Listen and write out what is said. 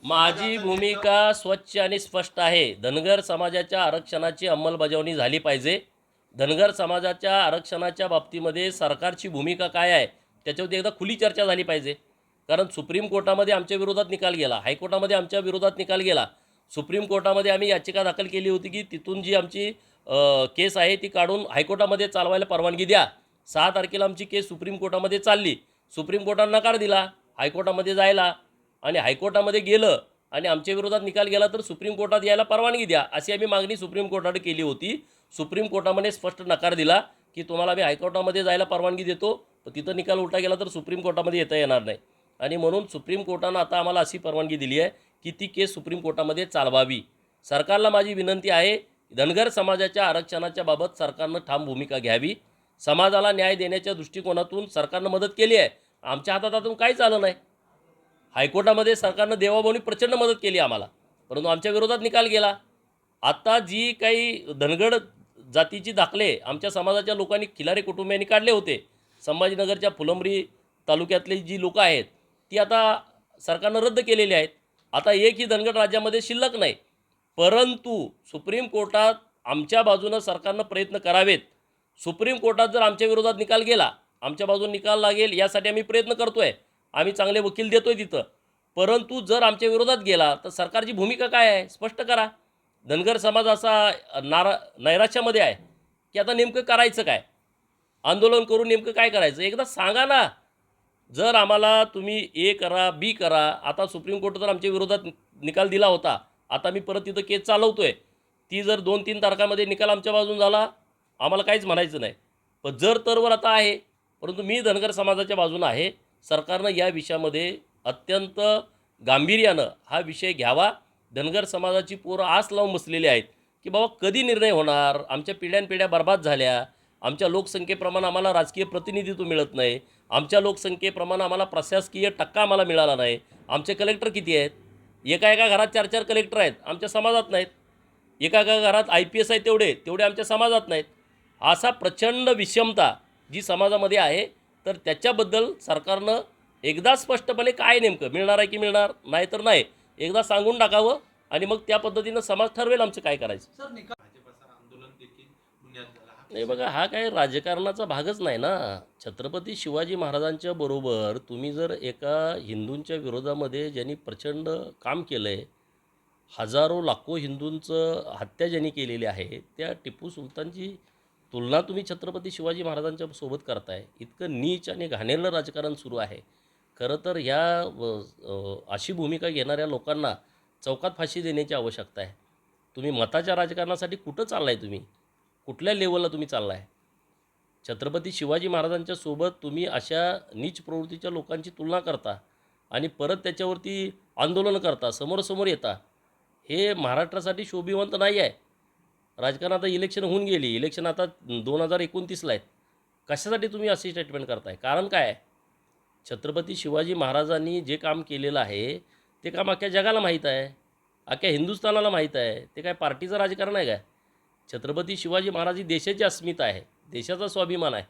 माझी भूमिका स्वच्छ आणि स्पष्ट आहे. धनगर समाजाच्या आरक्षणाची अंमलबजावणी झाली पाहिजे. धनगर समाजाच्या आरक्षणाच्या बाबतीमध्ये सरकारची भूमिका काय आहे त्याच्यावरती एकदा खुली चर्चा झाली पाहिजे. कारण सुप्रीम कोर्टामध्ये आमच्या विरोधात निकाल गेला, हायकोर्टामध्ये आमच्या विरोधात निकाल गेला. सुप्रीम कोर्टामध्ये आम्ही याचिका दाखल केली होती की तिथून जी आमची केस आहे ती काढून हायकोर्टामध्ये चालवायला परवानगी द्या. 6 तारखेला आमची केस सुप्रीम कोर्टामध्ये चालली. सुप्रीम कोर्टाने नकार दिला हायकोर्टामध्ये जायला, आणि हायकोर्टामध्ये गेलं आणि आमच्या विरोधात निकाल गेला तर सुप्रीम कोर्टात यायला परवानगी द्या अशी आम्ही मागणी सुप्रीम कोर्टाकडे केली होती. सुप्रीम कोर्टामध्ये स्पष्ट नकार दिला की तुम्हाला मी हायकोर्टामध्ये जायला परवानगी देतो, पण तिथं निकाल उलटा गेला तर सुप्रीम कोर्टामध्ये येता येणार नाही. आणि म्हणून सुप्रीम कोर्टानं आता आम्हाला अशी परवानगी दिली आहे की ती केस सुप्रीम कोर्टामध्ये चालवावी. सरकारला माझी विनंती आहे, धनगर समाजाच्या आरक्षणाच्या बाबत सरकारनं ठाम भूमिका घ्यावी. समाजाला न्याय देण्याच्या दृष्टिकोनातून सरकारनं मदत केली आहे, आमच्या हातात अजून काहीच आलं नाही. हायकोर्टामध्ये सरकारनं देवाभाऊनी प्रचंड मदत केली आम्हाला, परंतु आमच्या विरोधात निकाल गेला. आता जी काही धनगड जातीची दाखले आमच्या समाजाच्या लोकांनी खिलारे कुटुंबियांनी काढले होते, संभाजीनगरच्या फुलंब्री तालुक्यातली जी लोकं आहेत ती आता सरकारनं रद्द केलेली आहेत. आता एकही धनगड राज्यामध्ये शिल्लक नाही. परंतु सुप्रीम कोर्टात आमच्या बाजूनं सरकारनं प्रयत्न करावेत. सुप्रीम कोर्टात जर आमच्या विरोधात निकाल गेला, आमच्या बाजूने निकाल लागेल यासाठी आम्ही प्रयत्न करतो आहे, आम्ही चांगले वकील देतो आहे तिथं. परंतु जर आमच्या विरोधात गेला तर सरकारची भूमिका काय आहे स्पष्ट करा. धनगर समाज असा नैराश्यामध्ये आहे की आता नेमकं करायचं काय, आंदोलन करून नेमकं काय करायचं एकदा सांगा ना. जर आम्हाला तुम्ही ए करा बी करा, आता सुप्रीम कोर्ट जर आमच्या विरोधात निकाल दिला होता, आता मी परत तिथं केस चालवतो आहे, ती जर 2-3 तारखामध्ये निकाल आमच्या बाजून झाला आम्हाला काहीच म्हणायचं नाही. पण जर तरवर आता आहे, परंतु मी धनगर समाजाच्या बाजूनं आहे. सरकारनं या विषयामध्ये अत्यंत गांभीर्यानं हा विषय घ्यावा. धनगर समाजाची पोरं आस लावून बसलेली आहेत की बाबा कधी निर्णय होणार, आमच्या पिढ्यानपिढ्या बर्बाद झाल्या, आमच्या लोकसंख्येप्रमाणे आम्हाला राजकीय प्रतिनिधित्व मिळत नाही, आमच्या लोकसंख्येप्रमाणे आम्हाला प्रशासकीय टक्का आम्हाला मिळाला नाही. आमचे कलेक्टर किती आहेत, एका एका घरात 4-4 कलेक्टर आहेत, आमच्या समाजात नाहीत. एका एका घरात IPS आहेत, तेवढे आमच्या समाजात नाहीत. असा प्रचंड विषमता जी समाजामध्ये आहे, तर त्याच्याबद्दल सरकारनं एकदा स्पष्टपणे काय नेमकं मिळणार आहे की मिळणार नाही तर नाही एकदा सांगून टाकावं, आणि मग त्या पद्धतीनं समाज ठरवेल आमचं काय करायचं. नाही बघा, हा काय राजकारणाचा भागच नाही ना. छत्रपती शिवाजी महाराजांच्या बरोबर तुम्ही जर एका हिंदूंच्या विरोधामध्ये ज्यांनी प्रचंड काम केलं आहे, हजारो लाखो हिंदूंचं हत्या ज्यांनी केलेली आहे, त्या टिपू सुलतानची तुलना तुम्ही छत्रपती शिवाजी महाराजांच्या सोबत करताय. इतकं नीच आणि घाणेरडं राजकारण सुरू आहे. खरं तर अशी भूमिका घेणाऱ्या लोकांना चौकात फाशी देण्याची आवश्यकता आहे. तुम्ही मताच्या राजकारणासाठी कुठं चाललाय, तुम्ही कुठल्या लेवलला तुम्ही चाललाय. छत्रपती शिवाजी महाराजांच्या सोबत तुम्ही अशा नीच प्रवृत्तीच्या लोकांची तुलना करता आणि परत त्याच्यावरती आंदोलन करता, समोरासमोर येता. हे महाराष्ट्रासाठी शोभिवंत नाही आहे. राजकारण आता इलेक्शन होऊन गेली, इलेक्शन आता 2029ला आहेत. कशासाठी तुम्ही अशी स्टेटमेंट करताय, कारण काय आहे. छत्रपती शिवाजी महाराजांनी जे काम केलेलं आहे ते काम अख्ख्या जगाला माहीत आहे, अख्ख्या हिंदुस्थानाला माहीत आहे. ते काय पार्टीचं राजकारण आहे काय. छत्रपती शिवाजी महाराज ही देशाची अस्मिता आहे, देशाचा स्वाभिमान आहे.